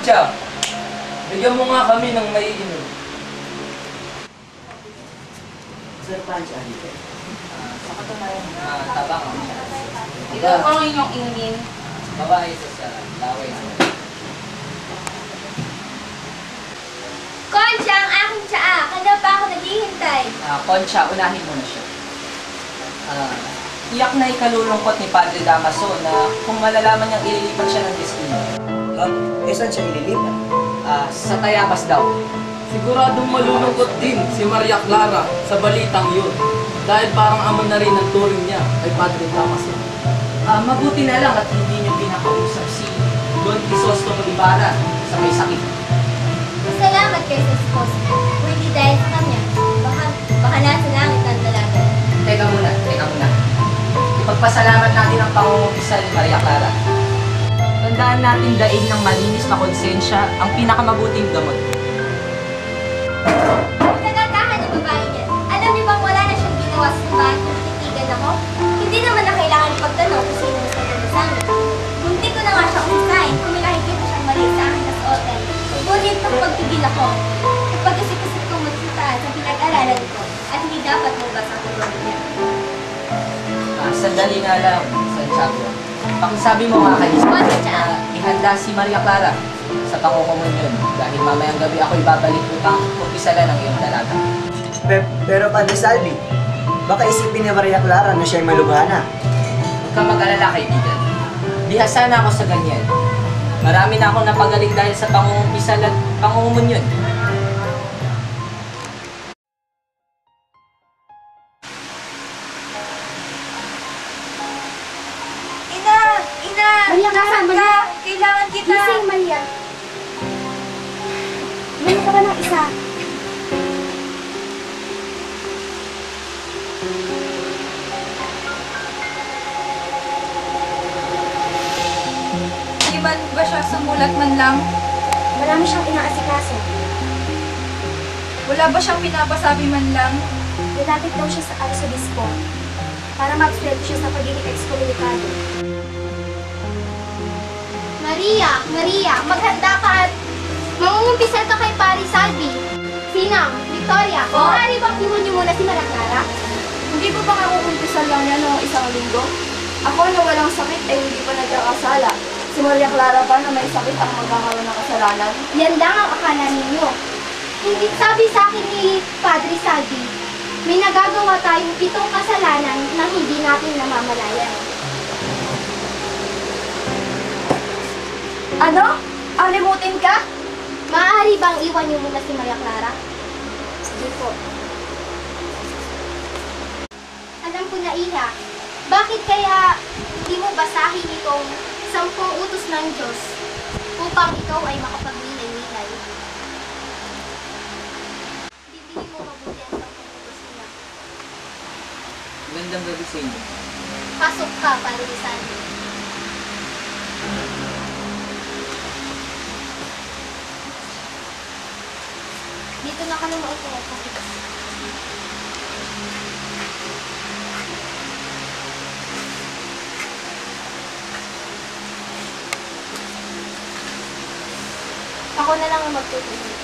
Concha, bigyan mo nga kami ng maiinom. Sir Pancha, dito. Sa katunayan, tabak ang siya. Ito po ang inyong inumin. Babae sa laway. Concha, ang aking tsaa. Kanya pa ako naghihintay. Concha, unahin mo na siya. Iyak na ikalulungkot ni Padre Damaso na kung malalaman niyang ililipat siya ng destino. Saan siya ililipat? Sa Tayabas daw. Siguradong malulungkot din si Maria Clara sa balitang yun. Dahil parang ama na rin ang turing niya kay Padre Damaso. Mabuti na lang at hindi niyo pinakausap si Don Crisostomo Ibarra sa may sakit. Salamat kay sa esposo. Kung hindi dahil sa kanya, baka nasa langit ang dalaga. Teka muna. Ipagpasalamat natin ang pangungupisa ni Maria Clara. Tandaan natin daig ng malinis na konsensya ang pinakamabuting gamot. Nagagahan ng babae niya. Alam niyo bang wala na siyang ginawa sa bahay kung titigan ako? Hindi naman na kailangan ipagtanong kung sino mas maganda sa amin. Munti ko na nga siyang umisahin kung may nakikita siyang mali sa akin sa hotel. Ngunit kung pagtigil ako, ipag-isip-isip kong magsutaan sa pinag-aralan ko at hindi dapat mabasa ang tulong niya. Sandali nga lang, Santiago. Pakisabi mo nga kay ihanda si Maria Clara sa pangukumunyon dahil mamayang gabi ako ibabalik upang kumpisalan ng iyong dalaga. Pero Padre Salvi, baka isipin ni Maria Clara na siya'y malubhana. Huwag ka mag-alala, kaibigan. Bihasa na ako sa ganyan. Marami na akong napagaling dahil sa pangungumpisal at pangungumunyon. Ina! Maria, Nasaan Maria. ka? Kailangan kita! Gising, Maria. Meron ka ba ng isa? Di ba siya sumulat man lang? Marami siyang inaasikaso. Wala ba siyang pinapasabi man lang? Lalapit daw siya sa arsobispo para mag-step siya sa pagiging excommunicado. Maria, maghanda ka at mangungumpisal ka kay Pari Salvi. Sinang, Victoria, maaari bang iwan niyo muna si Maria Clara? Hindi ko ba kakukumpisal lang yan noong isang linggo? Ako na walang sakit ay hindi pa nagkakasala. Si Maria Clara ba na may sakit ang magkakaroon ng kasalanan? Yan lang ang akala ninyo. Hindi sabi sa akin ni Padre Salvi, may nagagawa tayong 7 kasalanan na hindi natin namamalayan. Ano? Alimutin ka? Maaari bang iwan niyo muna si Maria Clara? Sige po. Alam ko na, Iha. Bakit kaya hindi mo basahin itong 10 utos ng Diyos upang ikaw ay makapagmilay-milay? Bibiliin mo mabuti ang 10 utos niya. Magandang gabi sa inyo. Pasok ka, Padre Salvi. Dito na ka na maupo. Ako na lang ang magtutulong.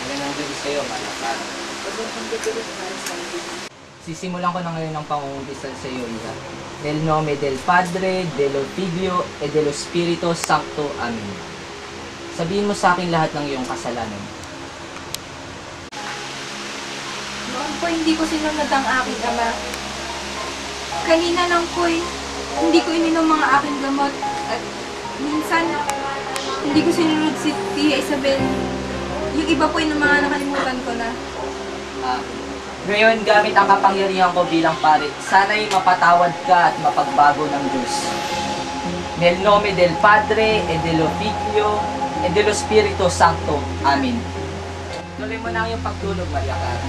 Magandang gabi sa iyo, Maria Clara. Sisimulan ko na ngayon ang pangungumpisal sa iyo, Iha. Nel nome del Padre, dello Figlio, e dello Spirito Sancto. Amen. Sabihin mo sa akin lahat ng iyong kasalanan. Noon po hindi ko sinunod ang aking ama. Kanina lang po'y hindi ko ininom mga aking gamot. At minsan, hindi ko sinunod si Tia Isabel. Yung iba po'y ng mga nakalimutan ko na. Ngayon, gamit ang kapangyarihan ko bilang pare, sana'y mapatawad ka at mapagbago ng Diyos. Nel nome del Padre, e dello Figlio, e dello Spirito Sancto. Amen. Tuloy mo na ang iyong pagtulog, Maria Clara.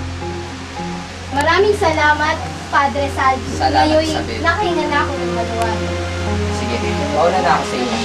Maraming salamat, Padre Salvi. Salamat, Ngayon, Isabel. nakahinga na ako ng maluwag. Sige, mauna na ako sa iyo.